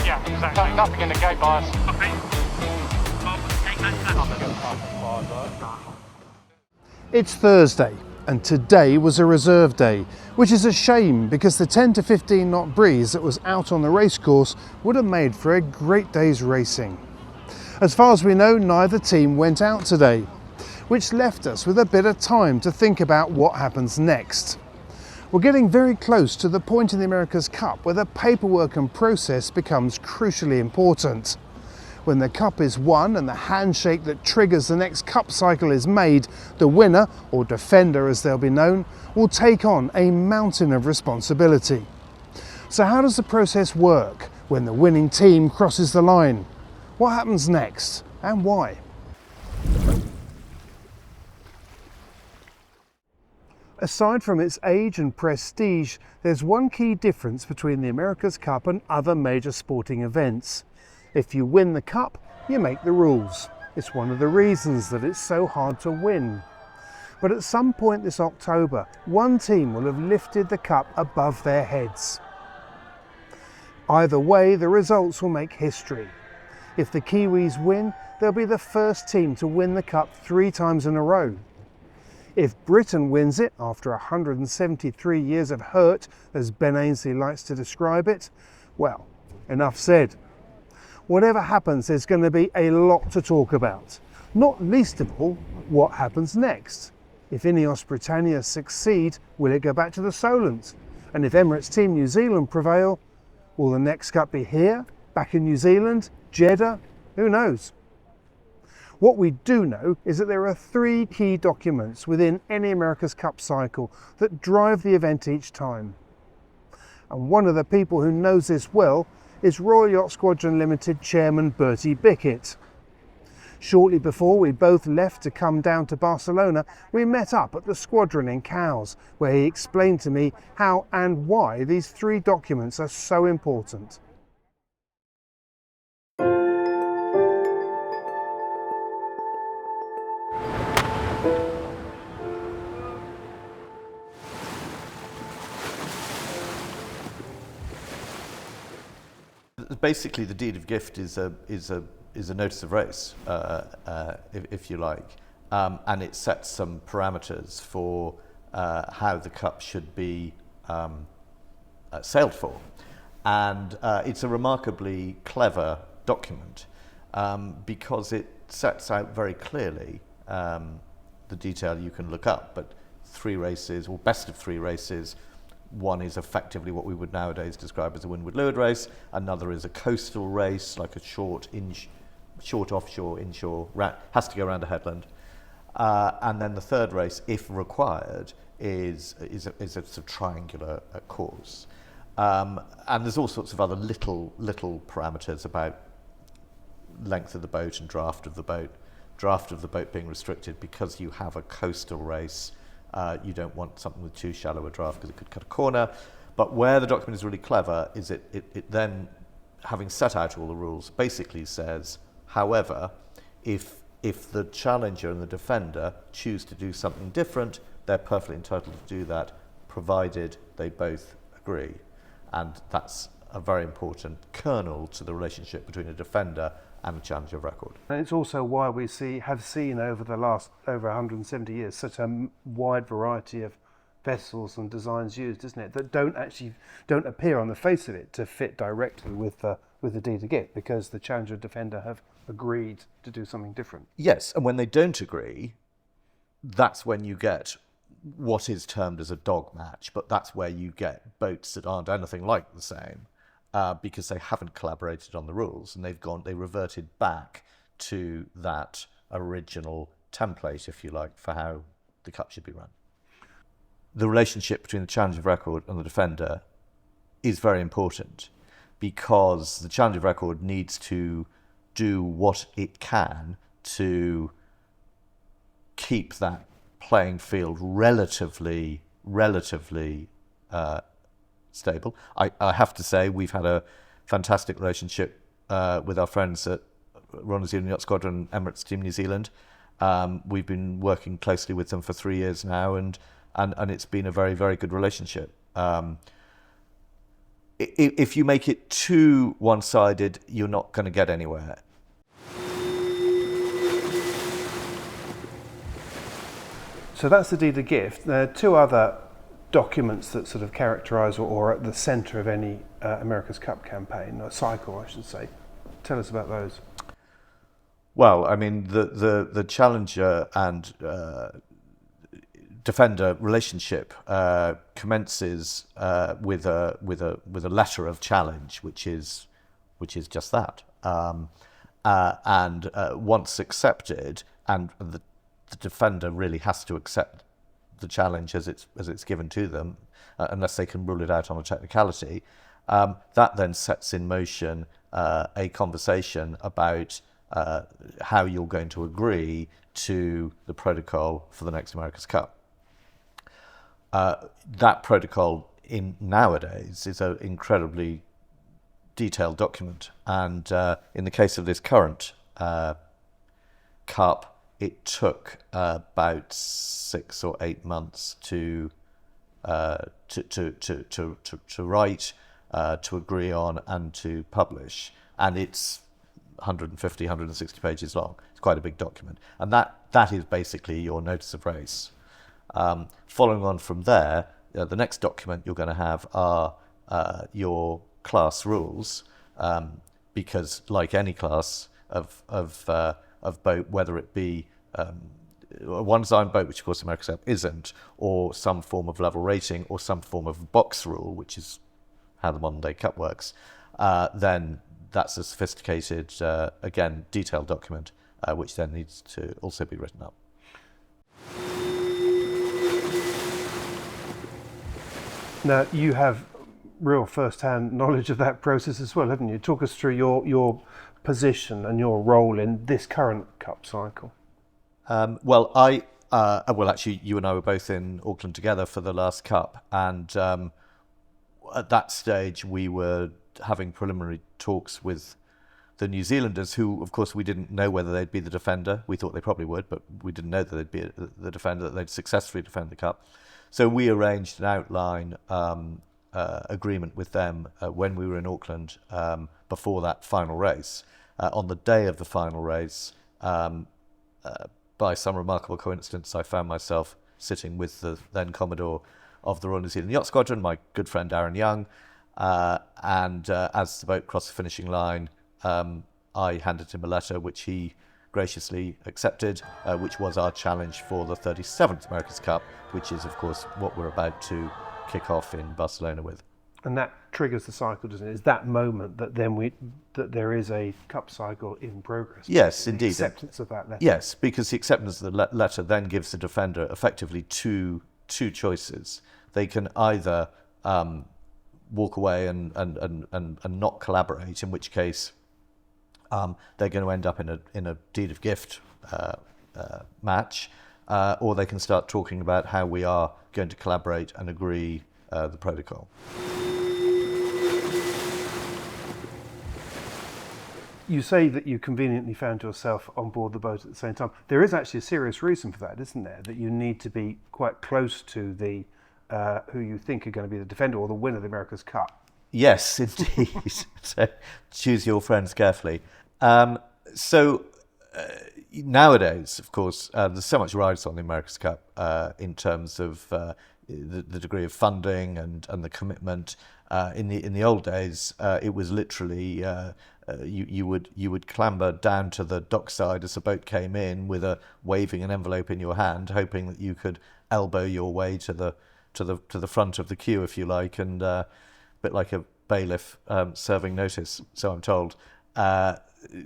Yeah, exactly. Nothing in the gate bias. It's Thursday, and today was a reserve day, which is a shame because the 10 to 15 knot breeze that was out on the racecourse would have made for a great day's racing. As far as we know, neither team went out today, which left us with a bit of time to think about what happens next. We're getting very close to the point in the America's Cup where the paperwork and process becomes crucially important. When the cup is won and the handshake that triggers the next cup cycle is made, the winner, or defender as they'll be known, will take on a mountain of responsibility. So how does the process work when the winning team crosses the line? What happens next and why? Aside from its age and prestige, there's one key difference between the America's Cup and other major sporting events. If you win the cup, you make the rules. It's one of the reasons that it's so hard to win. But at some point this October, one team will have lifted the cup above their heads. Either way, the results will make history. If the Kiwis win, they'll be the first team to win the cup 3 times in a row. If Britain wins it, after 173 years of hurt, as Ben Ainsley likes to describe it, well, enough said. Whatever happens, there's going to be a lot to talk about. Not least of all, what happens next. If Ineos Britannia succeed, will it go back to the Solent? And if Emirates Team New Zealand prevail, will the next cup be here, back in New Zealand, Jeddah? Who knows? What we do know is that there are 3 key documents within any America's Cup cycle that drive the event each time. And one of the people who knows this well is Royal Yacht Squadron Limited Chairman Bertie Bickett. Shortly before we both left to come down to Barcelona, we met up at the squadron in Cowes, where he explained to me how and why these 3 documents are so important. Basically, the deed of gift is a notice of race, if you like, and it sets some parameters for how the cup should be sailed for, and it's a remarkably clever document because it sets out very clearly the detail you can look up, but 3 races, or best of 3 races. One is effectively what we would nowadays describe as a windward-leeward race. Another is a coastal race, like a short offshore, inshore, has to go around a headland. And then the 3rd race, if required, is a sort of triangular course. And there's all sorts of other little parameters about length of the boat and draft of the boat. Draft of the boat being restricted because you have a coastal race. You don't want something with too shallow a draft because it could cut a corner. But where the document is really clever is it then, having set out all the rules, basically says, however, if the challenger and the defender choose to do something different, they're perfectly entitled to do that, provided they both agree. And that's a very important kernel to the relationship between a defender and a challenger of record. And it's also why we have seen over the last over 170 years such a wide variety of vessels and designs used, isn't it? That don't appear on the face of it to fit directly with the deed of gift because the challenger defender have agreed to do something different. Yes, and when they don't agree, that's when you get what is termed as a dog match, but that's where you get boats that aren't anything like the same. Because they haven't collaborated on the rules, and they reverted back to that original template, if you like, for how the cup should be run. The relationship between the challenger of record and the defender is very important because the challenger of record needs to do what it can to keep that playing field relatively stable. I have to say we've had a fantastic relationship with our friends at Royal New Zealand Yacht Squadron, Emirates Team New Zealand. We've been working closely with them for 3 years now, and it's been a very, very good relationship. if you make it too one-sided, you're not going to get anywhere. So that's the deed of gift. There are two other documents that sort of characterise or are at the centre of any America's Cup campaign, or cycle, I should say. Tell us about those. Well, I mean, the challenger and defender relationship commences with a letter of challenge, which is just that. And once accepted, and the defender really has to accept the challenge as it's given to them, unless they can rule it out on a technicality. That then sets in motion a conversation about how you're going to agree to the protocol for the next America's Cup. That protocol nowadays is an incredibly detailed document, and in the case of this current Cup, it took about 6 or 8 months to write, to agree on, and to publish, and it's 150, 160 pages long. It's quite a big document, and that is basically your notice of race. Following on from there, the next document you're going to have are your class rules, because like any class of boat, whether it be a one-design boat, which of course America's Cup isn't, or some form of level rating, or some form of box rule, which is how the modern day Cup works, then that's a sophisticated, again, detailed document, which then needs to also be written up. Now, you have real first-hand knowledge of that process as well, haven't you? Talk us through your position and your role in this current Cup cycle. Well, actually, you and I were both in Auckland together for the last Cup, and at that stage we were having preliminary talks with the New Zealanders, who, of course, we didn't know whether they'd be the defender. We thought they probably would, but we didn't know that they'd be the defender, that they'd successfully defend the Cup. So we arranged an outline agreement with them when we were in Auckland before that final race. On the day of the final race, by some remarkable coincidence, I found myself sitting with the then Commodore of the Royal New Zealand Yacht Squadron, my good friend Aaron Young, and as the boat crossed the finishing line, I handed him a letter which he graciously accepted, which was our challenge for the 37th America's Cup, which is, of course, what we're about to kick off in Barcelona with. And that triggers the cycle, doesn't it? It's that moment that that there is a Cup cycle in progress. Yes, indeed. The acceptance of that letter. Yes, because the acceptance of the letter then gives the defender effectively two choices. They can either walk away and not collaborate, in which case they're going to end up in a deed of gift match, or they can start talking about how we are going to collaborate and agree the protocol. You say that you conveniently found yourself on board the boat at the same time. There is actually a serious reason for that, isn't there? That you need to be quite close to the who you think are going to be the defender or the winner of the America's Cup. Yes, indeed. So choose your friends carefully. Nowadays, of course, there's so much rides on the America's Cup in terms of the degree of funding and the commitment. In the old days, it was literally you would clamber down to the dockside as the boat came in with waving an envelope in your hand, hoping that you could elbow your way to the front of the queue, if you like, and a bit like a bailiff serving notice. So I'm told.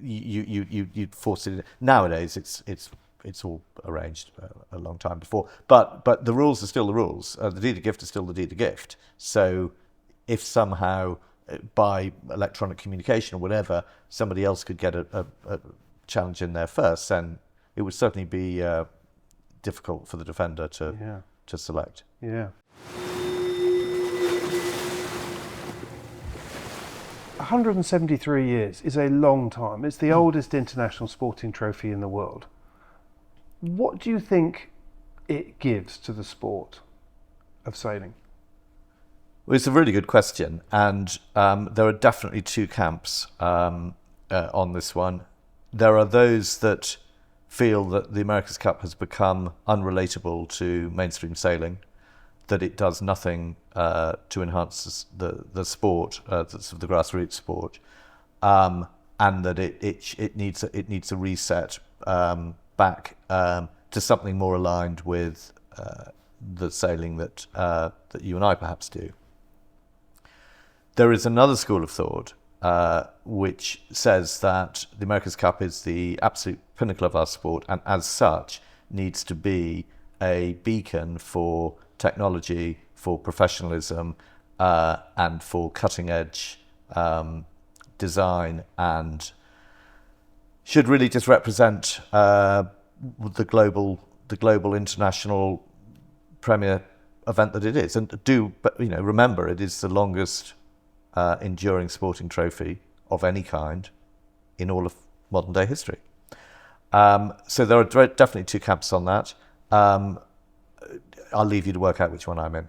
You'd force it in. Nowadays, it's all arranged a long time before. But the rules are still the rules. The deed of gift is still the deed of gift. So if somehow by electronic communication or whatever, somebody else could get a challenge in there first, then it would certainly be difficult for the defender to select. Yeah. 173 years is a long time. It's the oldest international sporting trophy in the world. What do you think it gives to the sport of sailing? Well, it's a really good question, and there are definitely two camps on this one. There are those that feel that the America's Cup has become unrelatable to mainstream sailing, that it does nothing to enhance the sport, the grassroots sport, and that it needs a reset back to something more aligned with the sailing that you and I perhaps do. There is another school of thought which says that the America's Cup is the absolute pinnacle of our sport, and as such needs to be a beacon for technology, for professionalism, and for cutting edge design, and should really just represent the global international premier event that it is. And remember, it is the longest enduring sporting trophy of any kind in all of modern day history. So there are definitely two camps on that. I'll leave you to work out which one I'm in.